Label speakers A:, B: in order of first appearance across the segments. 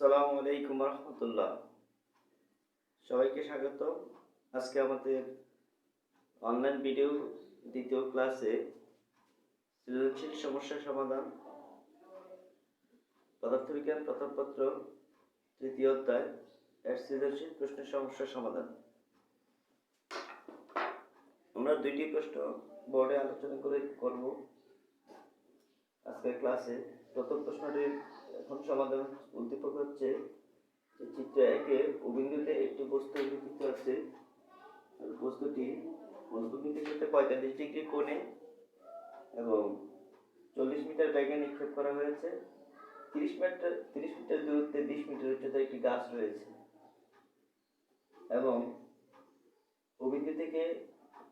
A: আসসালামু আলাইকুম রহমতুল্লাহ। সবাইকে স্বাগত। আজকে আমাদের অনলাইন ভিডিও দ্বিতীয় ক্লাসে সৃজনশীল সমস্যার সমাধান, পদার্থবিজ্ঞান প্রথম পত্র তৃতীয় অধ্যায় এর সৃজনশীল প্রশ্নের সমস্যার সমাধান। আমরা দুইটি প্রশ্ন বোর্ডে আলোচনা করব আজকের ক্লাসে। প্রথম প্রশ্নটির এখন সমাধান উদ্দীপক হচ্ছে চিত্র একে অভিজ্ঞতে একটি বস্তু উল্লেখিত আছে। বস্তুটি মধ্যবিন্দু থেকে 45 ডিগ্রি কোণে এবং 40 মিটার বেগে নিক্ষেপ করা হয়েছে। 30 মিটার দূরত্বে 20 মিটার উচ্চতায় একটি গাছ রয়েছে এবং অভিজ্ঞ থেকে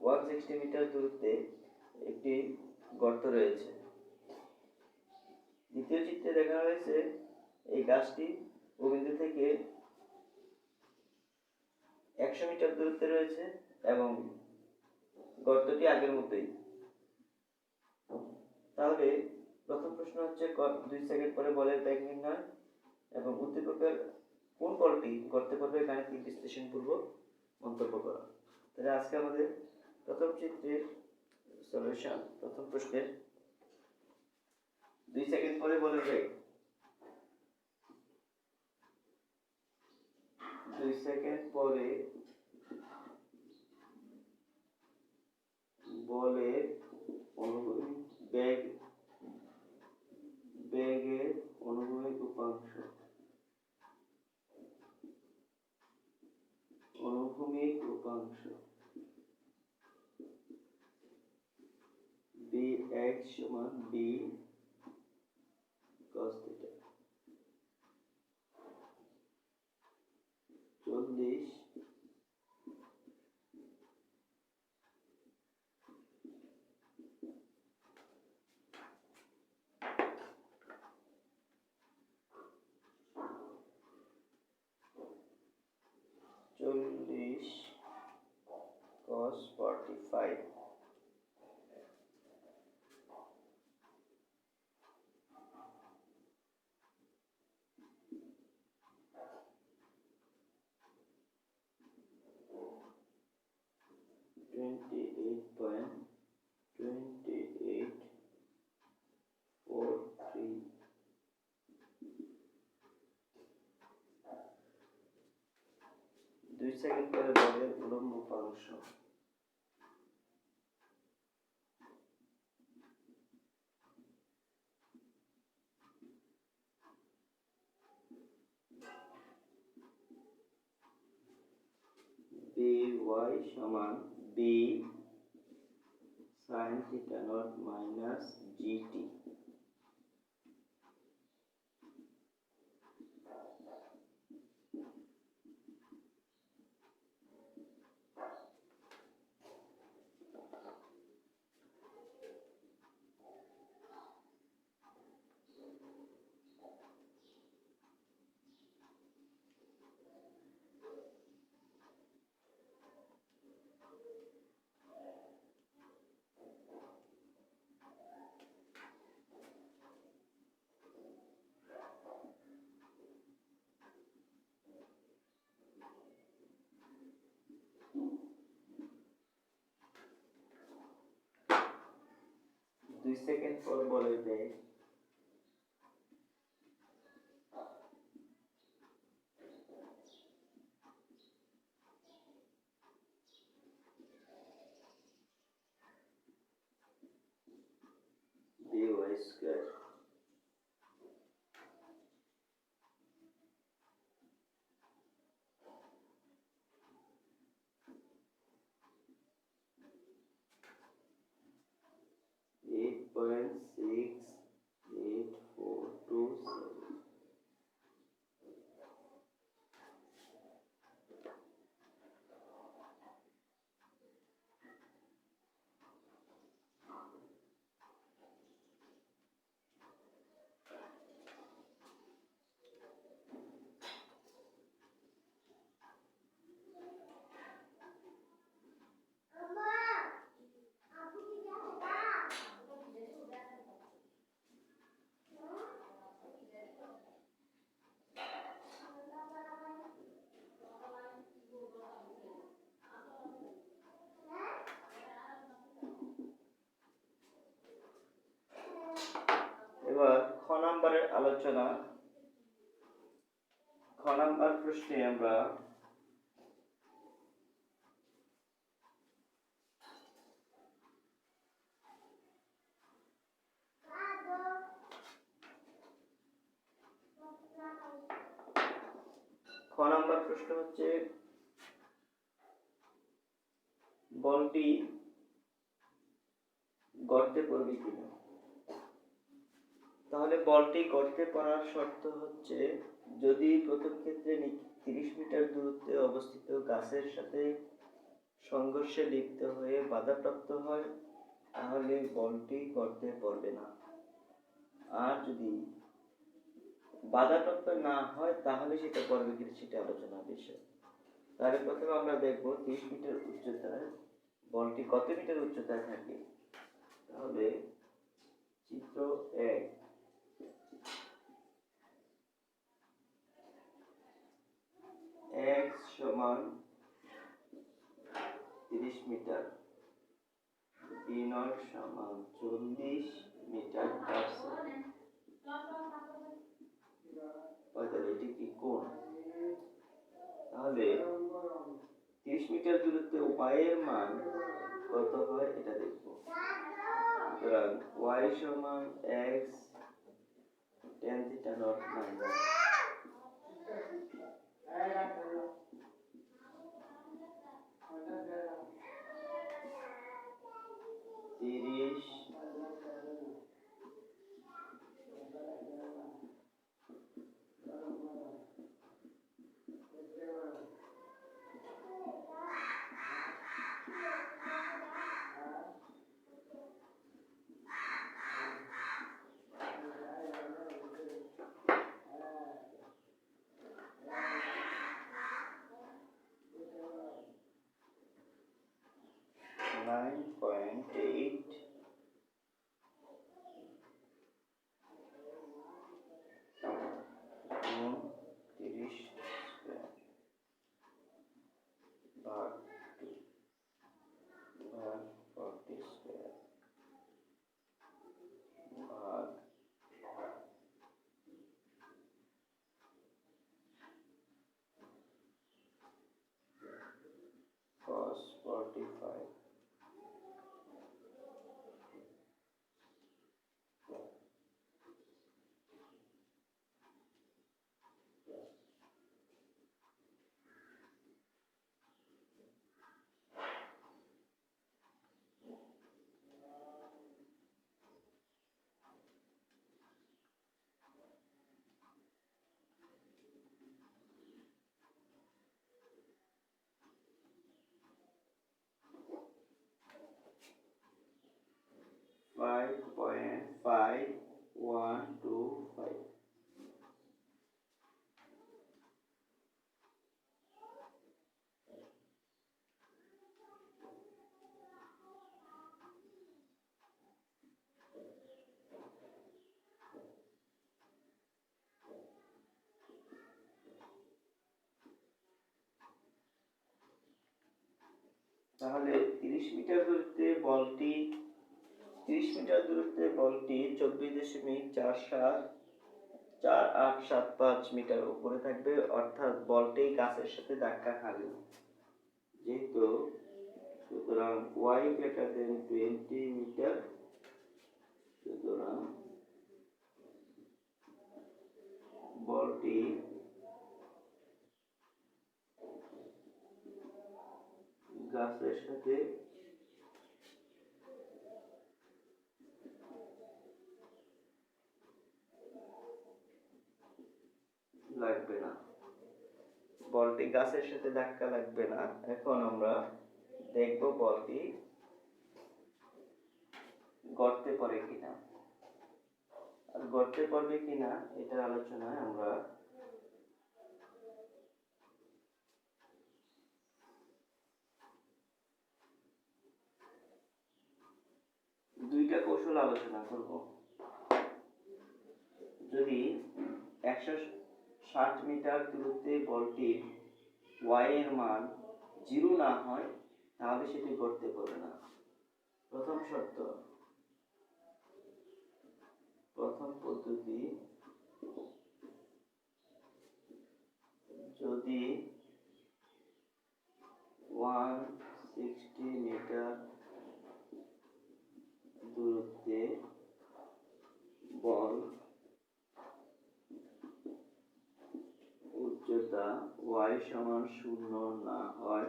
A: 160 মিটার দূরত্বে একটি গর্ত রয়েছে। দ্বিতীয় চিত্রে দেখা হয়েছে এই গাছটি অভিজ্ঞ থেকে 100 মিটার দূরত্বে রয়েছে এবং গর্তটি আগের মতোই। তাহলে প্রথম প্রশ্ন হচ্ছে 2 সেকেন্ড পরে বলের বেগ নির্ণয় এবং উদ্দীপকের কোন বলটি গর্তে পড়বে গাণিতিক বিশ্লেষণপূর্বক মন্তব্য করা। তাহলে আজকে আমাদের প্রথম চিত্রের সলিউশন। প্রথম প্রশ্নের 2 সেকেন্ড পরে বলের বেগ, 2 সেকেন্ড পরে বলের অনুভূমিক বেগের অনুভূমিক উপাংশ, bx সমান b cos θ। 40 cos 45। দুই সেকেন্ড পরে বলের উলম্ব উপাংশ, by সমান b sin θ naught minus gt। দুই সেকেন্ড পর বলের বেগ by square। আলোচনা। খ নাম্বার প্রশ্নে আমরা প্রশ্ন হচ্ছে বলটি গর্তে পড়বে কিনা। তাহলে বলটি গর্তে পড়ার শর্ত হচ্ছে যদি প্রথম ক্ষেত্রে 30 মিটার দূরত্বে অবস্থিত গাছের সাথে সংঘর্ষে লিপ্ত হয়ে বাধাপ্রাপ্ত হয় তাহলে বলটি গর্তে পড়বে না। আর যদি বাধাপ্রাপ্ত না হয় তাহলে সেটা পড়বে কিনা সেটা আলোচনার বিষয়। তাহলে প্রথমে আমরা দেখব 30 মিটার উচ্চতায় বলটি কত মিটার উচ্চতায় থাকে। তাহলে চিত্র 1 x সমান 30 মিটার, b নট সমান 40 মিটার পার সেকেন্ড। তাহলে এটি কি কোণ? তাহলে 30 মিটার দূরত্বে y এর মান কত হয় এটা দেখব। সুতরাং y সমান x tan theta not minus 30 9.8 গুণ 30 স্কয়ার ভাগ 40 স্কয়ার ভাগ cos 45 5.5125। তাহলে 30 মিটার দূরত্বে বলটি 24.4875 মিটার উপরে থাকবে, অর্থাৎ বলটি গাছের সাথে ধাক্কা খাবে যেহেতু। সুতরাং y greater than 20 মিটার, সুতরাং বলটি গাছের সাথে লাগবে না, বলটি গাছের সাথে ধাক্কা লাগবে না। এখন আমরা দেখব বলটি গর্তে পড়ে কিনা। আর গর্তে পড়বে কিনা এটার আলোচনায় আমরা দুইটা কৌশল আলোচনা করব। যদি 160 মিটার দূরত্বে বলটির y এর মান 0 না হয় তাহলে সেটি গর্তে পড়বে না। প্রথম শর্ত, প্রথম পদ্ধতি প্রতি 160 মিটার দূরত্বে বল উচ্চতা y সমান 0 না হয়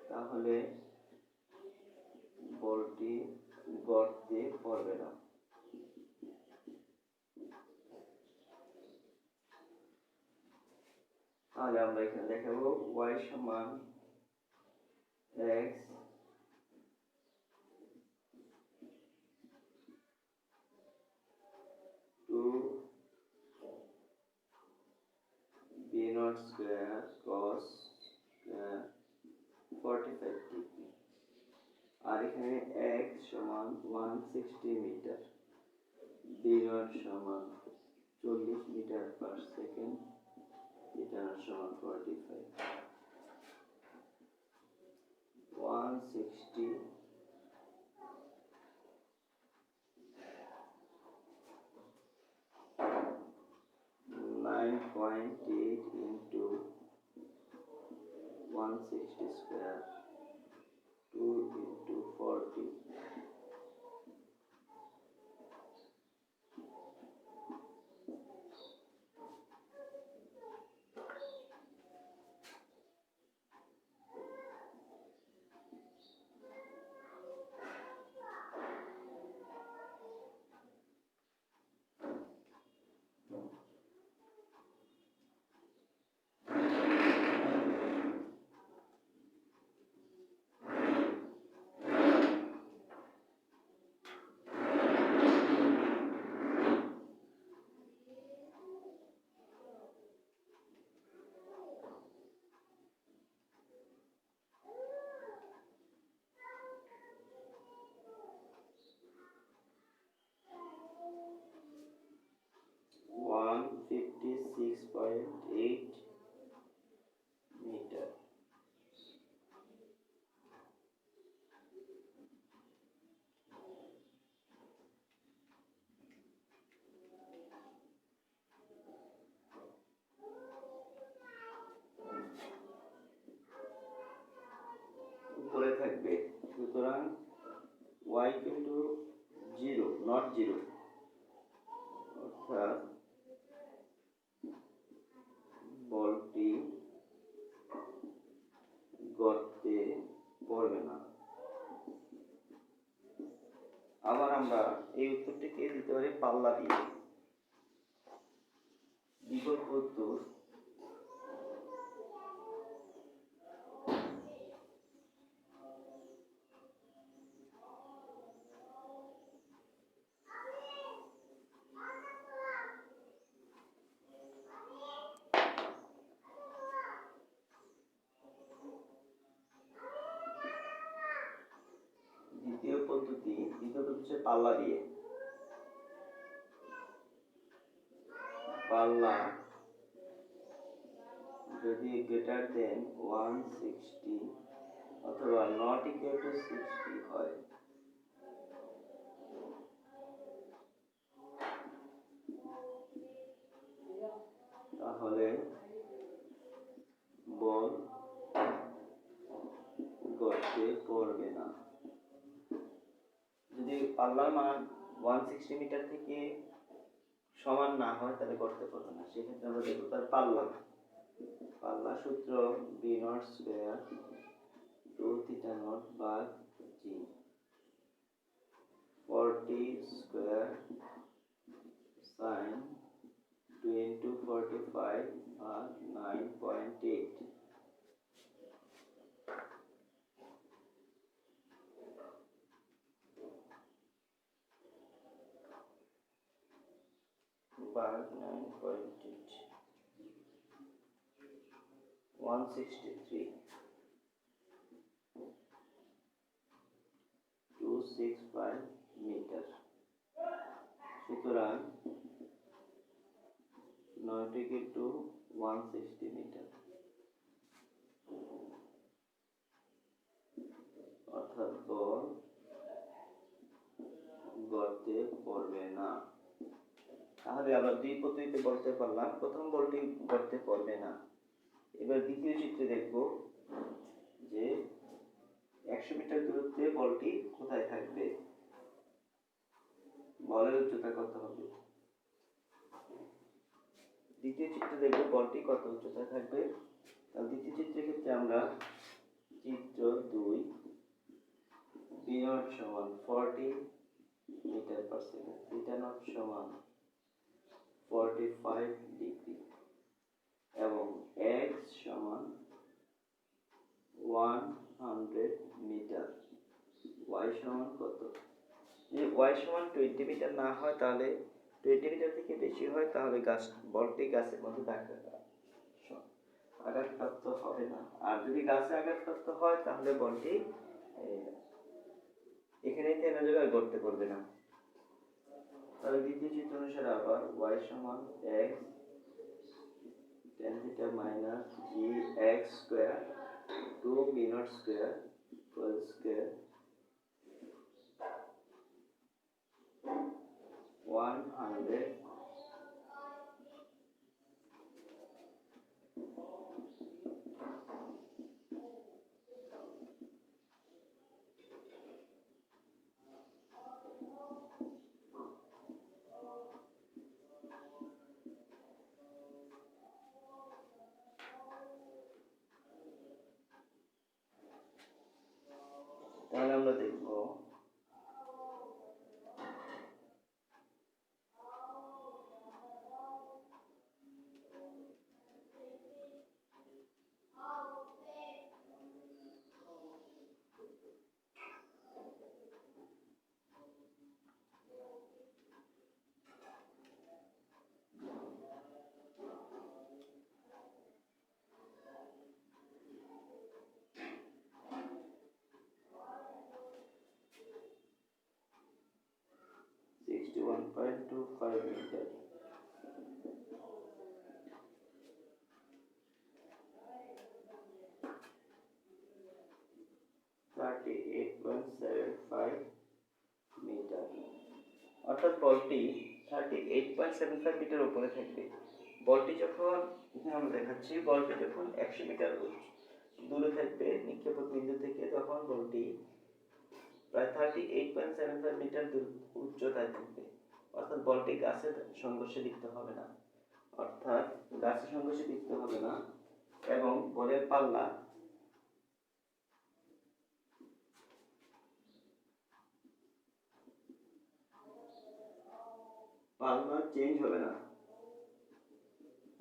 A: তাহলে বলটি গর্তে পড়বে না। তাহলে আমরা এখানে দেখাবো y সমান x two b naught square cos 45 degree, আর এখানে x সমান 160 মিটার, b naught সমান 40 metre per second, theta naught সমান 45, 160 9.8 into 160 square 2 into 40, $156.8 মিটার। উপরে থাকবে, সুতরাং y কিন্তু 0 নট 0, অর্থাৎ বলটি গর্তে পড়বে না। আবার আমরা এই উত্তরটিকে দিতে পারি পাল্লা দিয়ে। বিকল্প উত্তর দ্বিতীয় পদ্ধতি হচ্ছে পাল্লা দিয়ে। পাল্লা যদি গ্রেটার দেন 160 অথবা নট ইকুয়াল টু 60 হয়, তাহলে বল গর্তে পড়বে না। যদি পাল্লার মান 160 মিটার থেকে সমান না হয় তাহলে গর্তে পড়বে না। সেক্ষেত্রে আমরা দেখব তার পাল্লা সূত্র b naught square 2 theta naught by g, 40 square sin 2 into 45 আর 9.8, by 9.8, 163, 265 মিটার। সুতরাং 9 থেকে 2 160 মিটার, অর্থাৎ বল গর্তে পড়বে না। তাহলে আমরা দুই পদ্ধতিতে বলতে পারলাম। প্রথম বলটি গর্তে পড়বে না। এবার দ্বিতীয় চিত্রে দেখব যে 100 মিটার দূরত্বে বলটি কোথায় থাকবে, বলের উচ্চতা কত হবে। দ্বিতীয় চিত্রে দেখব বলটি কত উচ্চতায় থাকবে। তাহলে দ্বিতীয় চিত্রের ক্ষেত্রে আমরা চিত্র 2 b0 সমান 40 metre per second, theta naught সমান 45 ডিগ্রি এবং x সমান 100 মিটার, y সমান কত। যদি y সমান 20 মিটার না হয় তাহলে 20 মিটার থেকে বেশি হয় তাহলে বলটি গাছের মধ্যে আঘাতপ্রাপ্ত হবে না। আর যদি গাছে আঘাতপ্রাপ্ত হয় তাহলে বলটি এখানে তেনা জায়গায় গড়তে করবে না। তাহলে দ্বিতীয় চিত্র অনুসারে আবার y সমান x tan theta minus gx square 2b0 square whole square 100 তাহলে আমরা দেখব (61.25 মিটার। অর্থাৎ বলটি 38.75 মিটার উপরে থাকবে। বলটি যখন এখানে আমরা দেখাচ্ছি বলটি যখন 100 মিটার দূরে থাকবে নিক্ষেপক বিন্দু থেকে তখন বলটি প্রায় 38.75 মিটার উচ্চতায় থাকবে। অর্থাৎ বলটি গাছের সংঘর্ষে লিপ্ত হবে না, এবং বলের পাল্লা চেঞ্জ হবে না,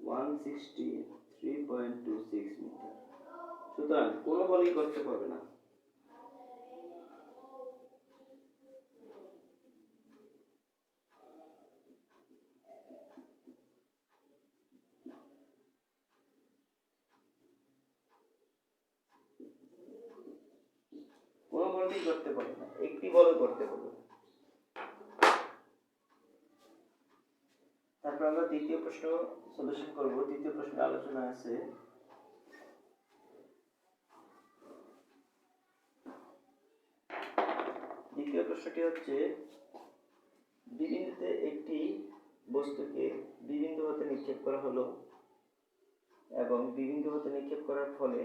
A: 163.26 মিটার। সুতরাং কোনো বলই করতে পারবে না। কোনো বলই করতে পারবে না, একটি বলও করতে পারবে না। তারপর আমরা দ্বিতীয় প্রশ্ন সলিউশন করব। দ্বিতীয় প্রশ্নের আলোচনা আছে দ্বিতীয় প্রশ্নটি হচ্ছে বিবিন্দুতে একটি বস্তুকে বিবিন্দু হতে নিক্ষেপ করা হলো এবং বিবিন্দু হতে নিক্ষেপ করার ফলে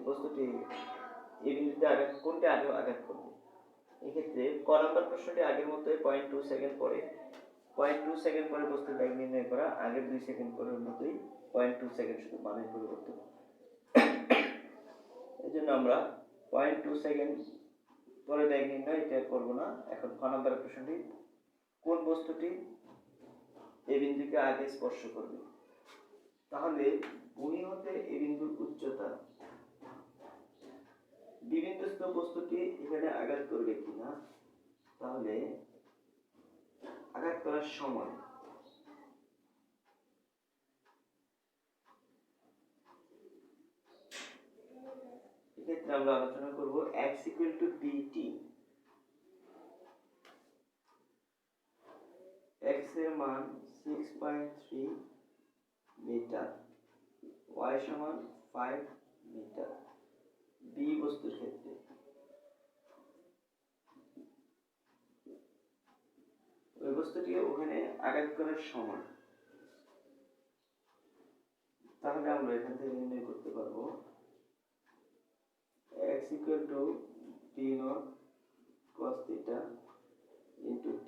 A: বস্তুটি এই বিন্দুতে কোনটি আগে আঘাত করবে। এক্ষেত্রে ক নম্বর প্রশ্নটি আগের মতোই 0.2 সেকেন্ড পরে 0.2 সেকেন্ড পরে বস্তুর বেগ নির্ণয় করা, আগের 2 সেকেন্ড পরের মতোই 0.2 সেকেন্ড, শুধু মানের পরিবর্তন। এজন্য আমরা 0.2 সেকেন্ড পরে বেগ নির্ণয় এটা করব না। এখন ক নম্বরের প্রশ্নটি কোন বস্তুটি এই বিন্দুকে আগে স্পর্শ করবে। তাহলে ভূমি হতে এই বিন্দুর উচ্চতা, বিবিন্দুস্থ বস্তুটি এখানে আঘাত করবে কিনা, তাহলে আঘাত করার সময় এক্ষেত্রে আমরা আলোচনা করব x = bt। x এর মান 6.3 মিটার, y সমান 5 মিটার। b বস্তুর ক্ষেত্রে ওই বস্তুটি ওখানে আঘাত করার সময়, তাহলে আমরা এখান থেকে নির্ণয় করতে পারবো x equal to t naught cos theta into t,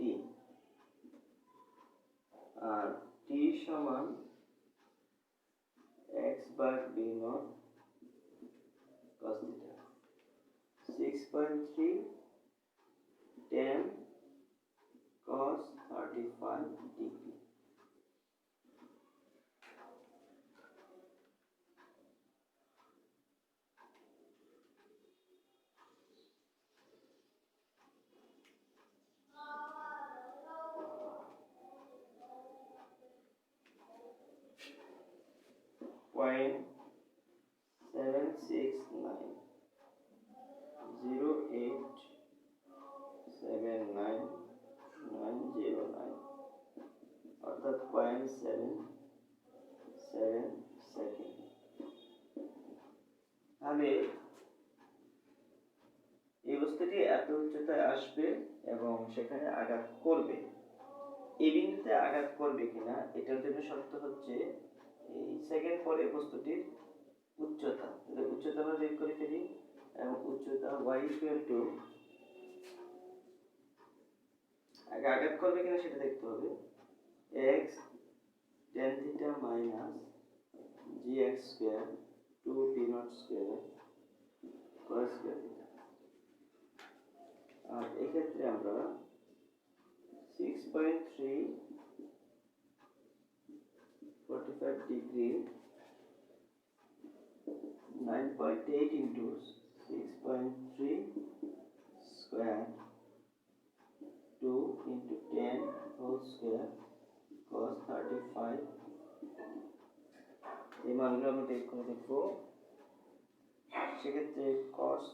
A: R t সমান x bar b naught cos theta 6.3 tan cos 35 degree. Point 769 0879909 অর্থাৎ 0.77 সেকেন্ড। তাহলে এই বস্তুটি এত উচ্চতায় আসবে এবং সেখানে আঘাত করবে। এই বিন্দুতে আঘাত করবে কিনা এটার জন্য শর্ত হচ্ছে এই সেকেন্ড পরে বস্তুটির উচ্চতা। উচ্চতা আমরা বের করে ফেলি এবং উচ্চতা y equal to আগে আঘাত করবে কিনা সেটা দেখতে হবে x tan theta minus gx square 2 p naught square cos square theta। আর এক্ষেত্রে আমরা 6.3 45 degree 9.8 into 6.3 square 2 into 10 whole square cos 35 এই মানগুলো আমরা বের করে দেখব। সেক্ষেত্রে cos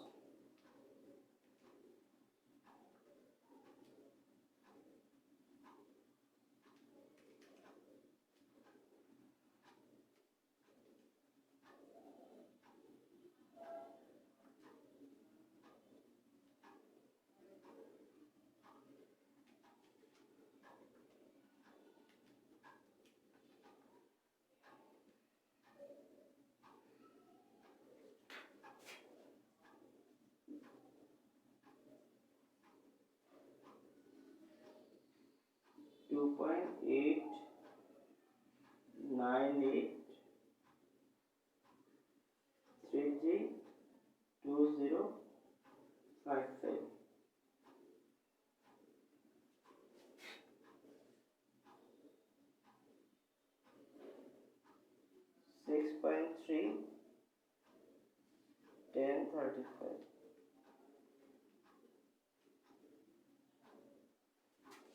A: 2.898332055 6.3 1035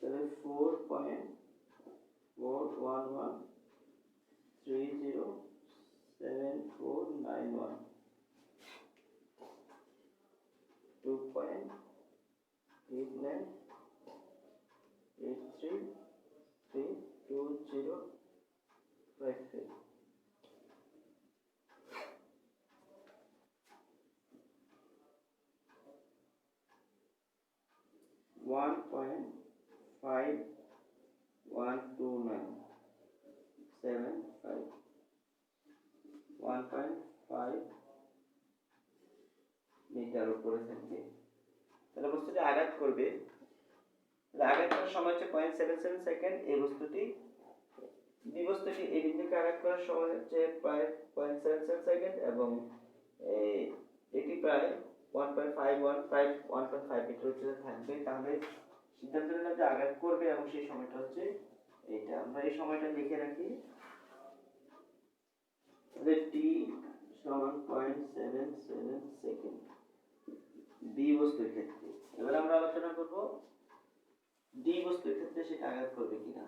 A: তাহলে 4.411307491 2.8983322055 1.512975 1.5 মিটার উপরে থাকবে। তাহলে বস্তুটি আঘাত করবে, আঘাত করার সময় হচ্ছে 0.77 সেকেন্ড। এই বস্তুটি এই বিন্দুকে আঘাত করার সময় হচ্ছে প্রায় 0.77 সেকেন্ড এবং এটি প্রায় 1.5 মিটার উচ্চতায় থাকবে। তাহলে সিদ্ধান্ত নিলাম যে আঘাত করবে এবং সেই সময়টা হচ্ছে এইটা। আমরা এই সময়টা লিখে রাখি, t সমান 0.77 সেকেন্ড বি বস্তুর ক্ষেত্রে। এবার আমরা আলোচনা করব ডি বস্তুর ক্ষেত্রে সেটা আঘাত করবে কিনা।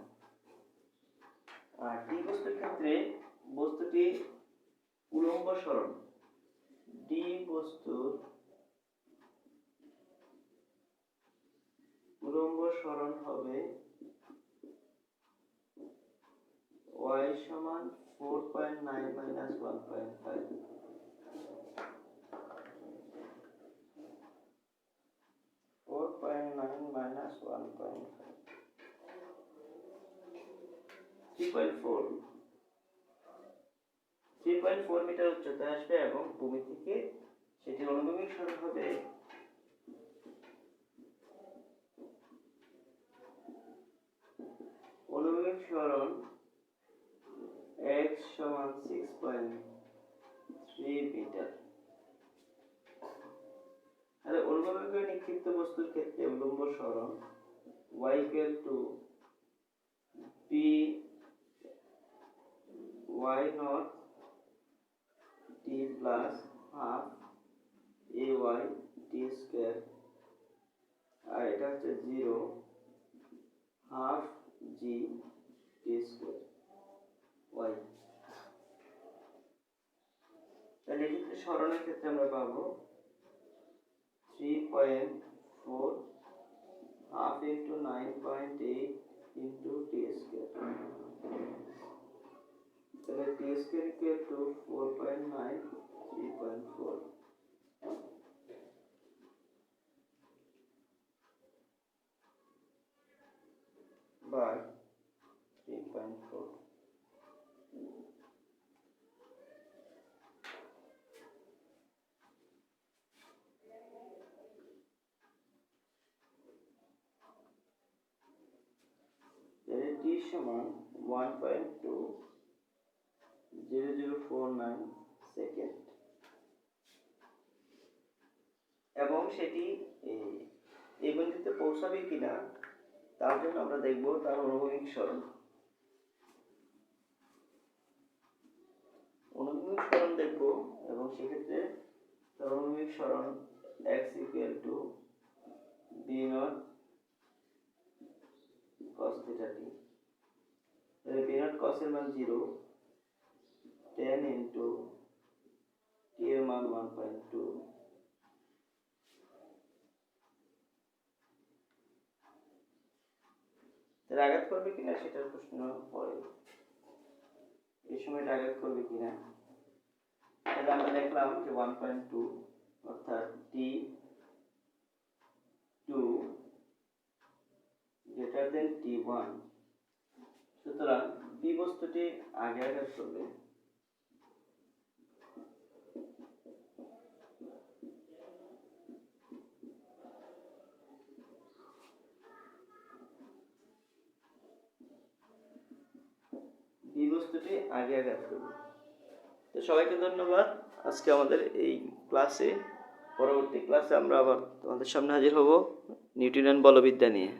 A: আর ডি বস্তুর ক্ষেত্রে বস্তুটি উলম্ব সরণ, ডি বস্তুর উলম্ব সরণ হবে y সমান 4.9 minus 1.5 4.9 minus 1.5 3.4 মিটার উচ্চতা আসবে এবং ভূমি থেকে সেটি অনুভূমিক সরণ হবে অনুভূমিক সরণ x সমান 6.3 মিটার। আর অনুভূমিক নিক্ষিপ্ত বস্তুর ক্ষেত্রে উল্লম্ব সরণ y equal to p y naught t plus half ay t square, আর এটা হচ্ছে 0 half g t square y। তাহলে এক্ষেত্রে সরণের ক্ষেত্রে আমরা পাবো 3.4 half into 9.8 into t square, তাহলে t square equal to 4.9 3.4 by 3.4। t সমান 1.20049 সেকেন্ড, এবং সেটি এই বিন্দুতে পৌঁছাবে কিনা তার জন্য আমরা দেখব তার অনুভূমিক সরণ। অনুভূমিক সরণ দেখব এবং সেক্ষেত্রে তার অনুভূমিক সরণ x equal to b naught cos theta t। তাহলে b naught cos এর মান 0, 10 into t এর মান 1.2, তাহলে আঘাত করবে কিনা সেটার প্রশ্ন পরে, এই সময় আঘাত করবে কিনা। তাহলে আমরা দেখলাম যে 1.2 অর্থাৎ t 2 greater than t1, সুতরাং b বস্তুটি আগে আঘাত করবে। বস্তুটি আগে আঘাত করবে। তো সবাইকে ধন্যবাদ। আজকে আমাদের এই ক্লাসে, পরবর্তী ক্লাসে আমরা আবার তোমাদের সামনে হাজির হব নিউটনের বলবিদ্যা নিয়ে।